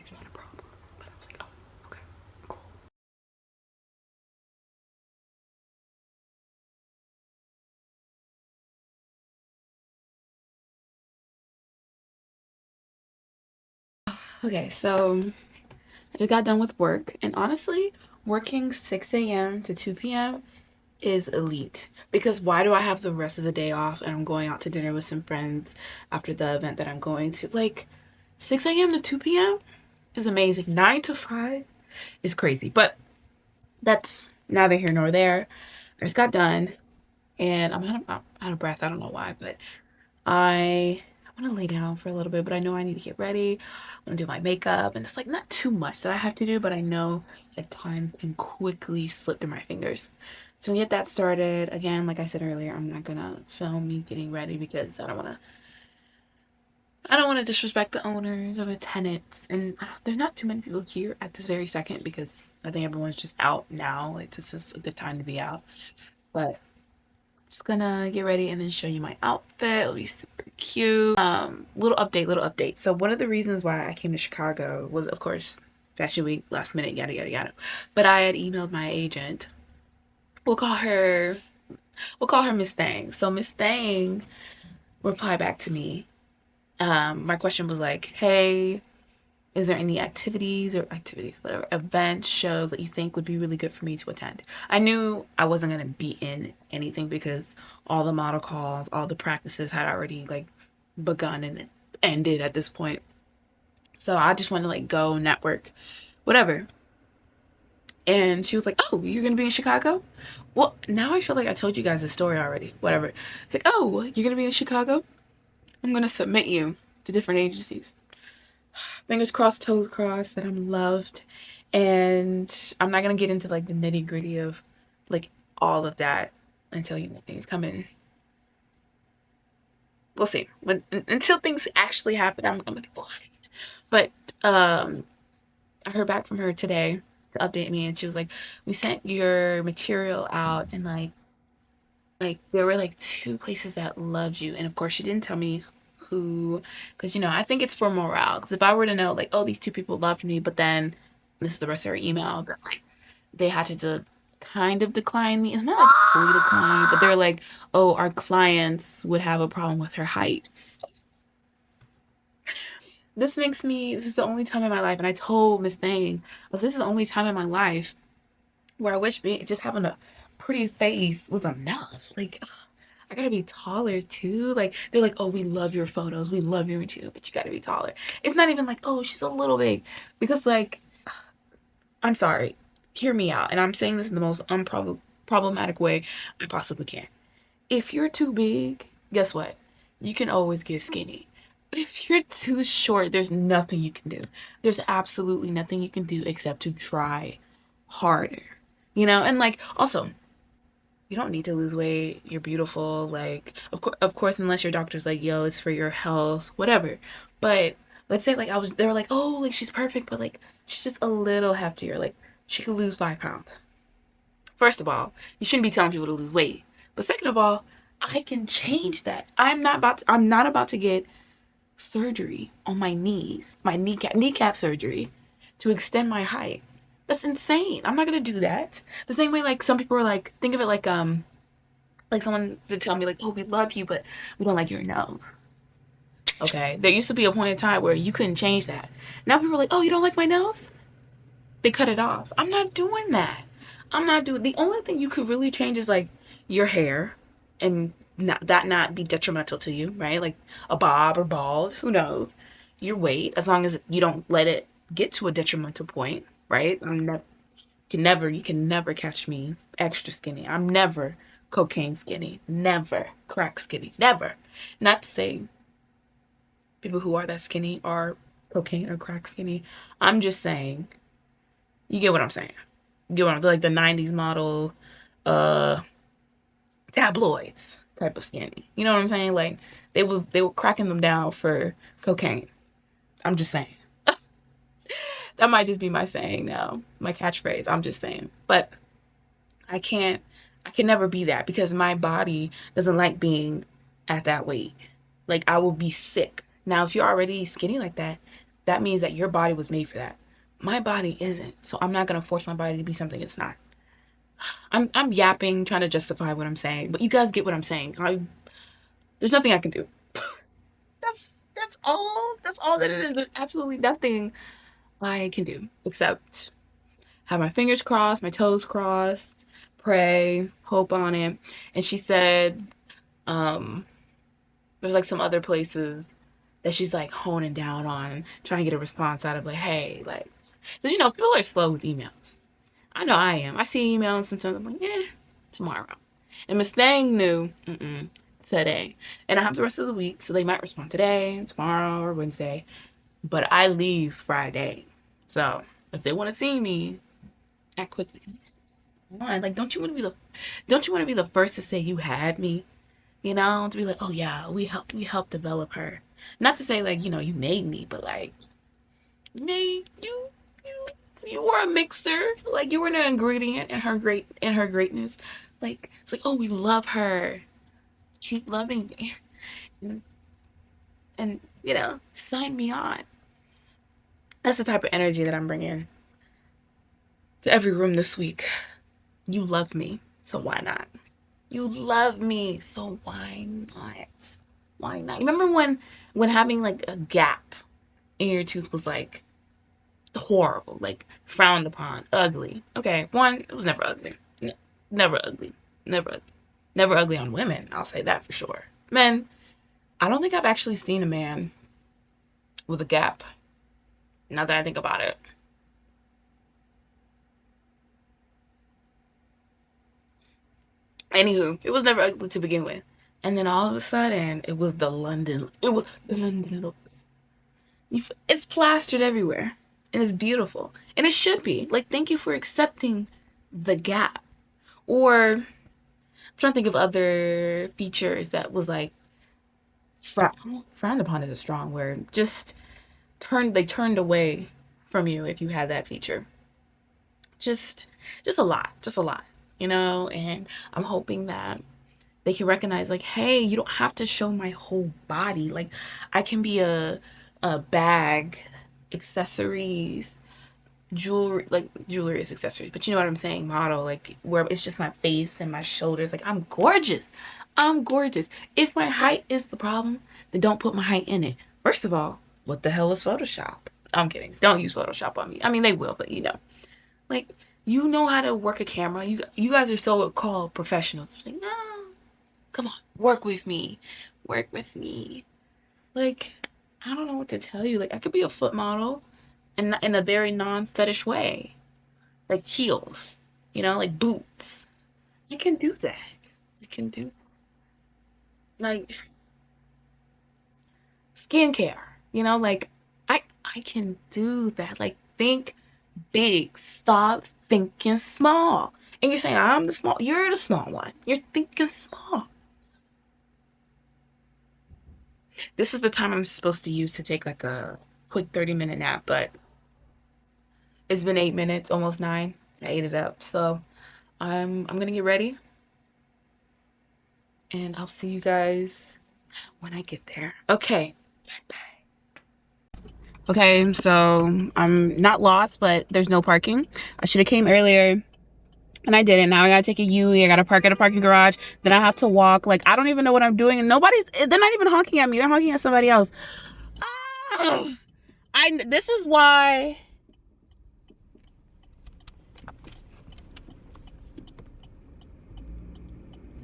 it's not a problem. But I was like, oh, okay, cool. Okay, so I just got done with work, and honestly, working 6 a.m. to 2 p.m. is elite. Because why do I have the rest of the day off and I'm going out to dinner with some friends after the event that I'm going to? Like, 6 a.m. to 2 p.m. is amazing. 9 to 5 is crazy. But that's neither here nor there. I just got done, and I'm out of breath. I don't know why, but I want to lay down for a little bit, but I know I need to get ready. I want to do my makeup, and it's like not too much that I have to do, but I know that time can quickly slip through my fingers. So to get that started, again, like I said earlier, I'm not gonna film me getting ready because I don't want to disrespect the owners or the tenants, and there's not too many people here at this very second because I think everyone's just out now. Like this is a good time to be out, but just gonna get ready and then show you my outfit. It'll be super cute. Little update. So one of the reasons why I came to Chicago was, of course, Fashion Week, last minute, yada yada yada. But I had emailed my agent. We'll call her. We'll call her Miss Thang. So Miss Thang replied back to me. My question was like, "Hey, is there any activities, whatever, events, shows that you think would be really good for me to attend?" I knew I wasn't going to be in anything because all the model calls, all the practices had already like begun and ended at this point. So I just wanted to like go network, whatever. And she was like, "Oh, you're going to be in Chicago?" Well, now I feel like I told you guys the story already. Whatever. It's like, "Oh, you're going to be in Chicago? I'm going to submit you to different agencies. Fingers crossed, toes crossed that I'm loved." And I'm not gonna get into like the nitty gritty of like all of that until things come in. We'll see. Until things actually happen, I'm gonna be quiet. But um, I heard back from her today to update me, and she was like, "We sent your material out, and like there were like two places that loved you, and of course she didn't tell me who, because I think it's for morale. Because if I were to know like, oh, these two people loved me, but then this is the rest of her email that like they had to kind of decline me. It's not like fully decline, but they're like, oh, our clients would have a problem with her height. This is the only time in my life, and I told Miss Thing, this is the only time in my life where I wish just having a pretty face was enough. Like, ugh, I gotta be taller too. Like, they're like, oh, we love your photos, we love your material, but you gotta be taller. It's not even like, oh, she's a little big. Because, like, I'm sorry, hear me out. And I'm saying this in the most unproblematic way I possibly can. If you're too big, guess what? You can always get skinny. If you're too short, there's nothing you can do. There's absolutely nothing you can do except to try harder. And like also, you don't need to lose weight. You're beautiful. Like of course, unless your doctor's like, yo, it's for your health, whatever. But let's say like they were like, oh, like she's perfect, but like she's just a little heftier. Like she could lose 5 pounds. First of all, you shouldn't be telling people to lose weight. But second of all, I can change that. I'm not about to get surgery on my knees, my kneecap surgery to extend my height. That's insane. I'm not gonna do that. The same way like some people are like, think of it like someone to tell me like, oh, we love you, but we don't like your nose. Okay. There used to be a point in time where you couldn't change that. Now people are like, oh, you don't like my nose? They cut it off. I'm not doing that. I'm not doing. The only thing you could really change is like your hair, and not be detrimental to you, right? Like a bob or bald, who knows? Your weight, as long as you don't let it get to a detrimental point, right? You can never catch me extra skinny. I'm never cocaine skinny, never crack skinny, never. Not to say people who are that skinny are cocaine or crack skinny. I'm just saying, you get what I'm saying. You get what I'm like the '90s model, uh, tabloids type of skinny. You know what I'm saying? Like they were cracking them down for cocaine. I'm just saying. That might just be my saying now, my catchphrase. I'm just saying. But I can't, I can never be that because my body doesn't like being at that weight. Like I will be sick. Now, if you're already skinny like that, that means that your body was made for that. My body isn't. So I'm not gonna force my body to be something it's not. I'm yapping, trying to justify what I'm saying, but you guys get what I'm saying. There's nothing I can do. That's all. That's all that it is. There's absolutely nothing I can do except have my fingers crossed, my toes crossed, pray, hope on it. And she said, there's like some other places that she's like honing down on, trying to get a response out of like, hey, like, because people are slow with emails. I know I am. I see emails sometimes. I'm like, tomorrow. And Miss Thang knew today, and I have the rest of the week, so they might respond today, tomorrow, or Wednesday. But I leave Friday, so if they want to see me, act quickly. Like, don't you want to be the first to say you had me? To be like, oh yeah, we helped develop her. Not to say like, you made me, but like, made you you were a mixer. Like you were an ingredient in her greatness. Like it's like, oh, we love her. Keep loving me. And sign me on. That's the type of energy that I'm bringing to every room this week. You love me, so why not? You love me, so why not? Why not? Remember when having like a gap in your tooth was like horrible, like frowned upon, ugly. Okay, one, it was never ugly. Never ugly. Never ugly. Never ugly on women, I'll say that for sure. Men, I don't think I've actually seen a man with a gap. Now that I think about it. Anywho, it was never ugly to begin with. And then all of a sudden, it was the London look. It's plastered everywhere. And it's beautiful. And it should be. Like, thank you for accepting the gap. Or, I'm trying to think of other features that was like, frowned upon is a strong word. They turned away from you if you had that feature. Just, just a lot, and I'm hoping that they can recognize like, hey, you don't have to show my whole body. Like I can be a bag, accessories, jewelry, like jewelry is accessories, but you know what I'm saying, model, like where it's just my face and my shoulders. Like I'm gorgeous. I'm gorgeous. If my height is the problem, then don't put my height in it. First of all, what the hell is Photoshop? I'm kidding. Don't use Photoshop on me. I mean, they will, but like you know how to work a camera. You guys are so called professionals. Like, no, come on, work with me, work with me. Like, I don't know what to tell you. Like, I could be a foot model, in a very non-fetish way, like heels, like boots. I can do that. I can do like skincare. Like I can do that. Like think big. Stop thinking small. And you're saying I'm the small. You're the small one. You're thinking small. This is the time I'm supposed to use to take like a quick 30-minute nap, but it's been 8 minutes, almost nine. I ate it up. So I'm gonna get ready and I'll see you guys when I get there. Okay. Bye. Okay, so I'm not lost, but there's no parking. I should have came earlier and I didn't. Now I gotta take a UE. I gotta park at a parking garage. Then I have to walk. Like I don't even know what I'm doing, and they're not even honking at me. They're honking at somebody else. Oh, this is why.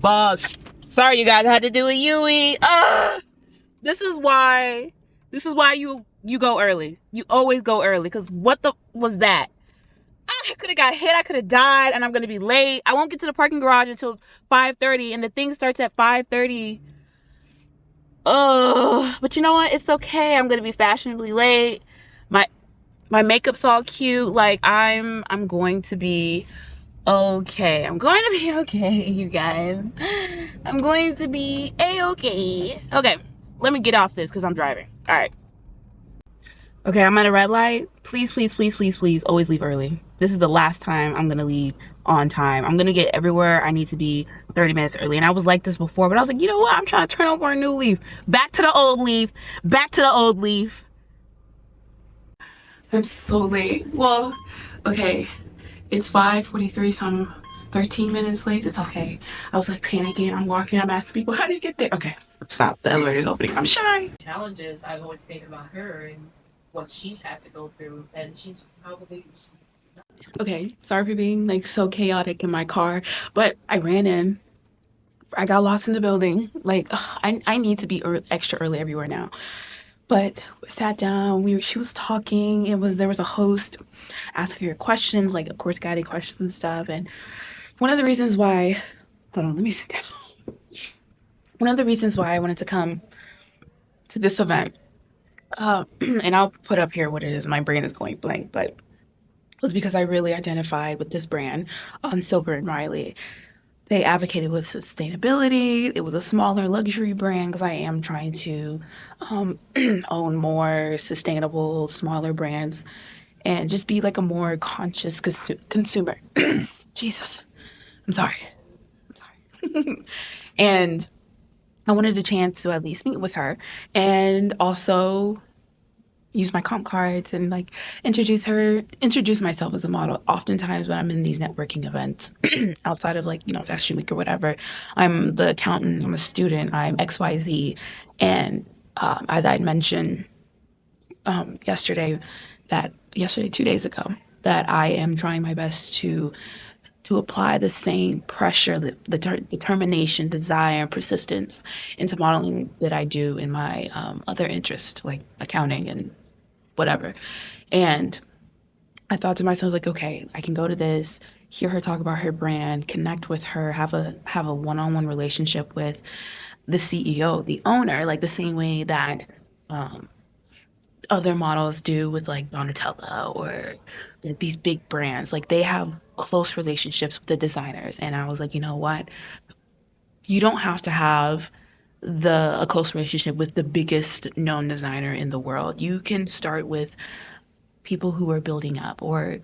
Fuck. Sorry, you guys. I had to do a UE. This is why. This is why you go early. You always go early. Cause what the was that? I could have got hit. I could have died, and I'm gonna be late. I won't get to the parking garage until 5:30, and the thing starts at 5:30. Oh, but you know what? It's okay. I'm gonna be fashionably late. My my makeup's all cute. Like I'm going to be okay. I'm going to be okay, you guys. I'm going to be a-okay. Okay, let me get off this because I'm driving. All right. Okay, I'm at a red light. Please, please, please, please, please, always leave early. This is the last time I'm gonna leave on time. I'm gonna get everywhere I need to be 30 minutes early. And I was like this before, but I was like, you know what? I'm trying to turn over a new leaf. Back to the old leaf. Back to the old leaf. I'm so late. Well, okay, it's 5:43, so I'm 13 minutes late. It's okay. I was like panicking. I'm walking. I'm asking people, how do you get there? Okay, stop. The elevator's opening. I'm shy. Challenges I've always thinking about her and what she's had to go through, and she's probably okay. Sorry for being like so chaotic in my car, but I ran in. I got lost in the building. Like ugh, I need to be extra early everywhere now. But we sat down. She was talking. There was a host asking her questions, like of course guided questions and stuff. And one of the reasons why, hold on, let me sit down. One of the reasons why I wanted to come to this event, and I'll put up here what it is. My brain is going blank, but was because I really identified with this brand on Silver and Riley. They advocated with sustainability. It was a smaller luxury brand because I am trying to own more sustainable, smaller brands and just be like a more conscious consumer. Jesus, I'm sorry. I'm sorry. And I wanted a chance to at least meet with her and also use my comp cards and like introduce myself as a model. Oftentimes when I'm in these networking events, outside of like, Fashion Week or whatever, I'm the accountant, I'm a student, I'm XYZ. And as I mentioned yesterday, 2 days ago, that I am trying my best to apply the same pressure, determination, desire, and persistence into modeling that I do in my other interest, like accounting and whatever. And I thought to myself, like, okay, I can go to this, hear her talk about her brand, connect with her, have a one-on-one relationship with the CEO, the owner, like the same way that other models do with like Donatella or like, these big brands. Like they have close relationships with the designers. And I was like, you know what? You don't have to have a close relationship with the biggest known designer in the world. You can start with people who are building up, or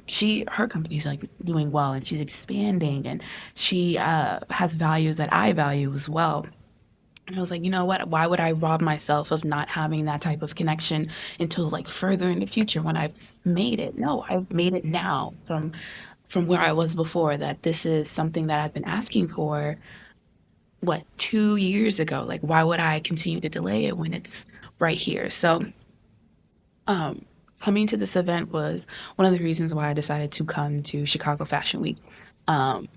her company's like doing well and she's expanding and she has values that I value as well. And I was like, you know what? Why would I rob myself of not having that type of connection until like further in the future when I've made it? No, I've made it now from where I was before. That this is something that I've been asking for, what, 2 years ago? Like, why would I continue to delay it when it's right here? So, coming to this event was one of the reasons why I decided to come to Chicago Fashion Week. Um,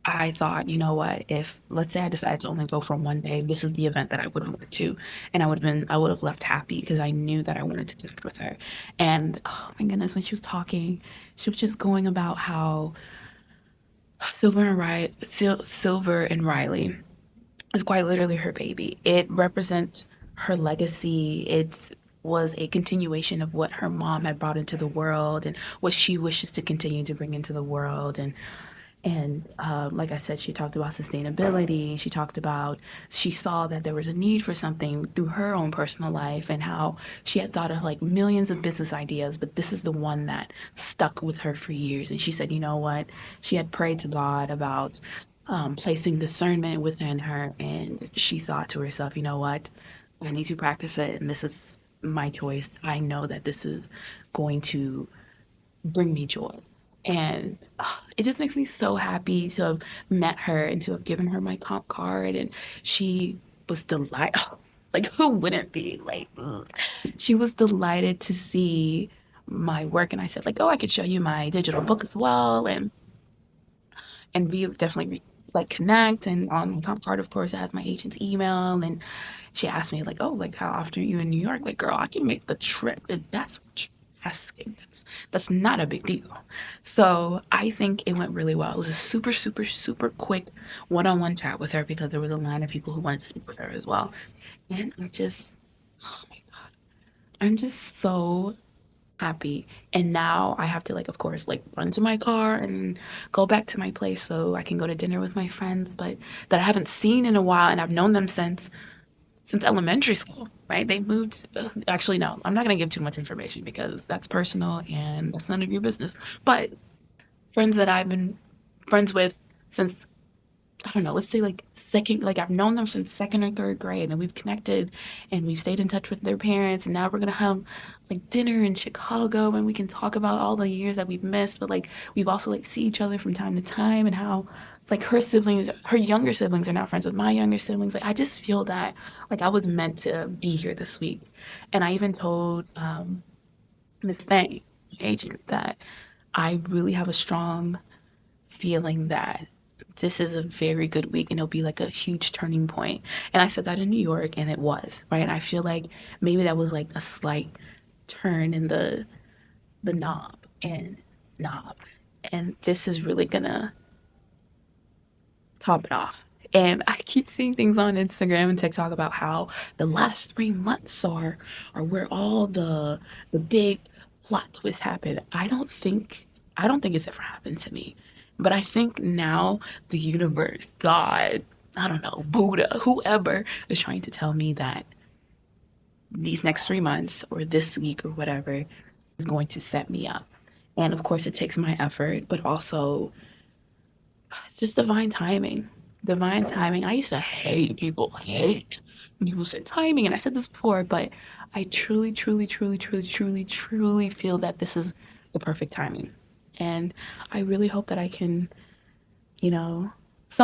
I thought, you know what, if let's say I decided to only go for one day, this is the event that I would have went to. And I would have left happy because I knew that I wanted to connect with her. And oh my goodness, when she was talking, she was just going about how Silver and Riley is quite literally her baby. It represents her legacy. It was a continuation of what her mom had brought into the world and what she wishes to continue to bring into the world. And like I said, she talked about sustainability. She saw that there was a need for something through her own personal life and how she had thought of like millions of business ideas, but this is the one that stuck with her for years. And she said, you know what? She had prayed to God about placing discernment within her. And she thought to herself, you know what? I need to practice it. And this is my choice. I know that this is going to bring me joy. And it just makes me so happy to have met her and to have given her my comp card. And she was delighted. Like, who wouldn't be? Like, ugh. She was delighted to see my work. And I said, like, oh, I could show you my digital book as well. And we would definitely like connect. And on my comp card, of course, it has my agent's email. And she asked me like, oh, like how often are you in New York? Like, girl, I can make the trip. If that's what you're asking. That's not a big deal. So I think it went really well. It was a super, super, super quick one-on-one chat with her because there was a line of people who wanted to speak with her as well. And oh my God, I'm just so happy. And now I have to like, of course, like run to my car and go back to my place so I can go to dinner with my friends, but that I haven't seen in a while, and I've known them since elementary school, right? They moved. Actually, no, I'm not going to give too much information because that's personal and that's none of your business. But friends that I've been friends with since I don't know, let's say like second, like I've known them since second or third grade and we've connected and we've stayed in touch with their parents and now we're gonna have like dinner in Chicago and we can talk about all the years that we've missed, but like we've also like see each other from time to time and how like her siblings, her younger siblings are now friends with my younger siblings. Like I just feel that like I was meant to be here this week. And I even told Miss Thang, agent, that I really have a strong feeling that this is a very good week and it'll be like a huge turning point. And I said that in New York and it was, right? And I feel like maybe that was like a slight turn in the knob. And this is really gonna top it off. And I keep seeing things on Instagram and TikTok about how the last 3 months are where all the big plot twists happen. I don't think it's ever happened to me. But I think now the universe, God, I don't know, Buddha, whoever is trying to tell me that these next 3 months or this week or whatever is going to set me up. And of course, it takes my effort, but also it's just divine timing. Divine timing. I used to hate when people said timing, and I said this before, but I truly, truly, truly, truly, truly, truly feel that this is the perfect timing. And I really hope that I can, you know,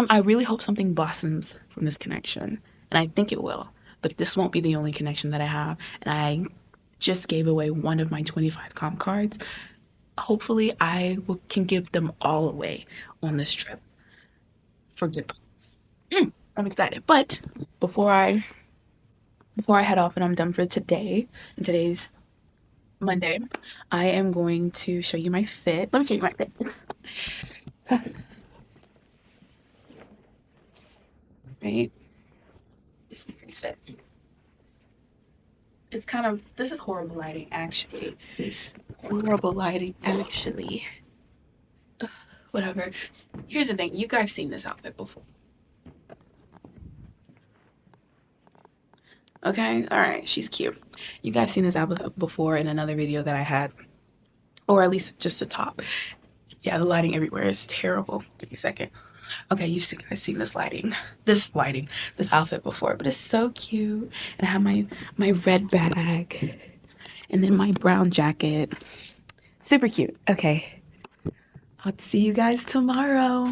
I really hope something blossoms from this connection. And I think it will. But this won't be the only connection that I have. And I just gave away one of my 25 comp cards. Hopefully, can give them all away on this trip for good price. I'm excited. But before I before I head off and I'm done for today, and today's Monday, I am going to show you my fit. Let me show you my fit. Right? This is my fit. It's kind of this is horrible lighting actually. Horrible lighting actually. Whatever. Here's the thing. You guys seen this outfit before. Okay? Alright, she's cute. You guys seen this outfit before in another video that I had. Or at least just the top. Yeah, the lighting everywhere is terrible. Give me a second. Okay, you've guys seen this outfit before, but it's so cute. And I have my red bag and then my brown jacket. Super cute. Okay. I'll see you guys tomorrow.